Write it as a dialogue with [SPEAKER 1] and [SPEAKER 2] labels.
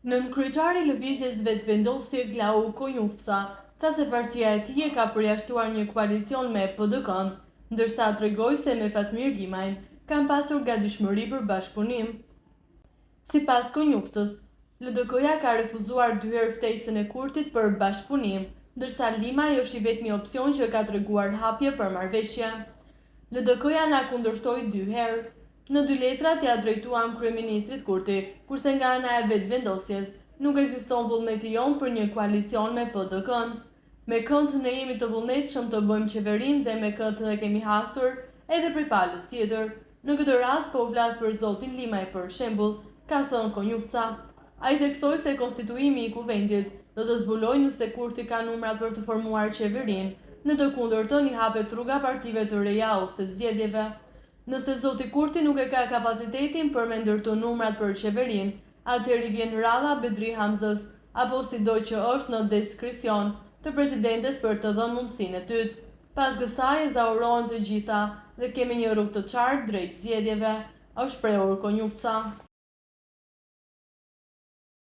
[SPEAKER 1] Nënkryetari i lëvizjes vetëvendosje Glau Konjufsa tha se partia e tij e ka përjashtuar një koalicion me PDK-n, ndërsa tregoi se me Fatmir Limajin kanë pasur gatishmëri për bashkëpunim. Sipas Konjufsës, LDK-ja ka refuzuar 2 herë ftesën e Kurtit për bashkëpunim, ndërsa Limaj është i vetmi opsion që ka treguar hapje për marrëveshje. LDK-ja na kundërshtoi 2 herë. Në 2 letrat ja drejtuam kryeministrit Kurti, kurse nga ana e vetëvendosjes nuk ekziston vullneti jon për një koalicion me PDK-n. Me kënd ne jemi të vullnetshëm të bëjmë qeverinë dhe me këtë e kemi hasur edhe prej palës tjetër. Në këtë rast po flas për zotin Limaj për shembull, ka thënë Konjufsa. Ai theksoi se konstituimi i kuvendit do të zbulojë nëse Kurti ka numrat për të formuar qeverinë, në të kundërtën i hapet rruga partive të reja ose zgjedhjeve. Nëse zoti Kurti nuk e ka kapacitetin për me ndërtu numrat për qeverinë, atëherë i vjen radha Bedri Hamzës, apo sido që është në diskrecion të presidentes për të dhënë mundësinë e dytë. Pas kësaj ezaurohen të gjitha dhe kemi një rrugë të qartë drejt zgjedhjeve, është shprehur Konjufsa.